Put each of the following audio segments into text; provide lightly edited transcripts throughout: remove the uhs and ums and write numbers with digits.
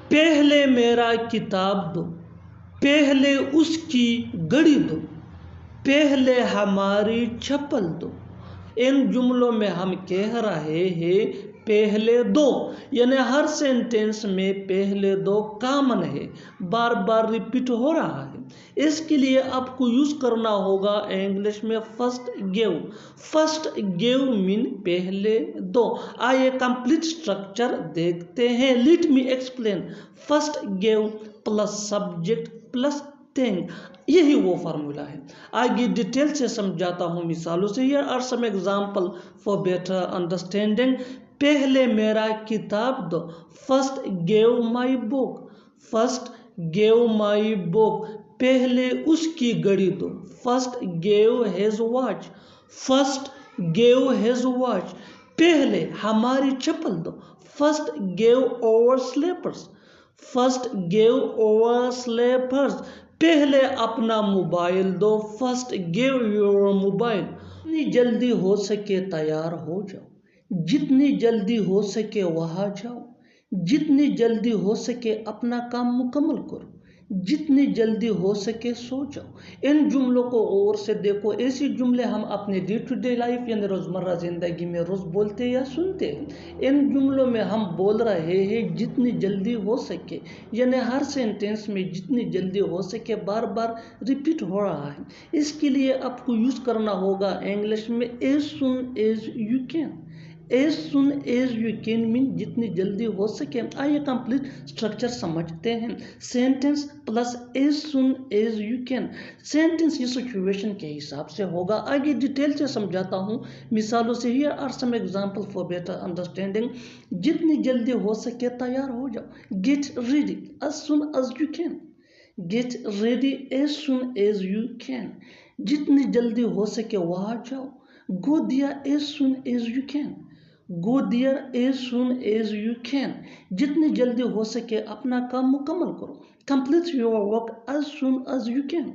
پہلے میرا کتاب دو، پہلے اس کی گھڑی دو، پہلے ہماری چپل دو۔ ان جملوں میں ہم کہہ رہے ہیں پہلے دو، یعنی ہر سینٹینس میں پہلے دو کامن ہے، بار بار ریپیٹ ہو رہا ہے۔ اس کے لیے آپ کو یوز کرنا ہوگا انگلش میں فرسٹ گیو۔ فرسٹ گیو مین پہلے دو۔ آئیے کمپلیٹ سٹرکچر دیکھتے ہیں۔ Let me explain. First give plus subject plus thing, یہی وہ فارمولا ہے۔ آگے ڈیٹیل سے سمجھاتا ہوں مثالوں سے۔ Here are some example for better understanding۔ پہلے میرا کتاب دو، first give my book۔ first give my book، پہلے اس کی گھڑی دو، first give his watch۔ first give his watch، پہلے ہماری چپل دو، first give our slippers۔ first give our slippers، پہلے اپنا موبائل دو، first give your mobile۔ جتنی جلدی ہو سکے تیار ہو جاؤ، جتنی جلدی ہو سکے وہاں جاؤ، جتنی جلدی ہو سکے اپنا کام مکمل کرو، جتنی جلدی ہو سکے سو جاؤ۔ ان جملوں کو غور سے دیکھو۔ ایسی جملے ہم اپنے ڈے ٹو ڈے لائف یعنی روزمرہ زندگی میں روز بولتے یا سنتے ہیں۔ ان جملوں میں ہم بول رہے ہیں جتنی جلدی ہو سکے، یعنی ہر سینٹینس میں جتنی جلدی ہو سکے بار بار ریپیٹ ہو رہا ہے۔ اس کے لیے آپ کو یوز کرنا ہوگا انگلش میں as soon as you can۔ as soon as you can mean جتنی جلدی ہو سکے۔ آئیے کمپلیٹ سٹرکچر سمجھتے ہیں۔ Sentence plus as soon as you can، sentence یہ سچویشن کے حساب سے ہوگا۔ آگے ڈیٹیل سے سمجھاتا ہوں مثالوں سے۔ Here are some example for better understanding۔ جتنی جلدی ہو سکے تیار ہو جاؤ، get ready as soon as you can۔ get ready as soon as you can، جتنی جلدی ہو سکے وہاں جاؤ، go there as soon as you can۔ go there as soon as you can، جتنی جلدی ہو سکے اپنا کام مکمل کرو، complete your work as soon as you can۔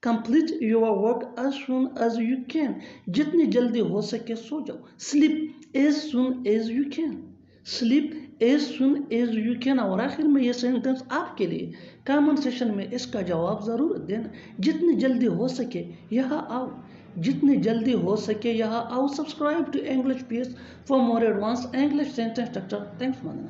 complete your work as soon as you can، جتنی جلدی ہو سکے سو جاؤ، sleep as soon as you can۔ sleep as soon as you can۔ اور آخر میں یہ سینٹینس آپ کے لیے کامن سیشن میں اس کا جواب ضرور دینا۔ جتنی جلدی ہو سکے یہاں آؤ، جتنی جلدی ہو سکے یہاں آؤ۔ Subscribe to English pace for more advance English sentence structure. Thanks ماننا۔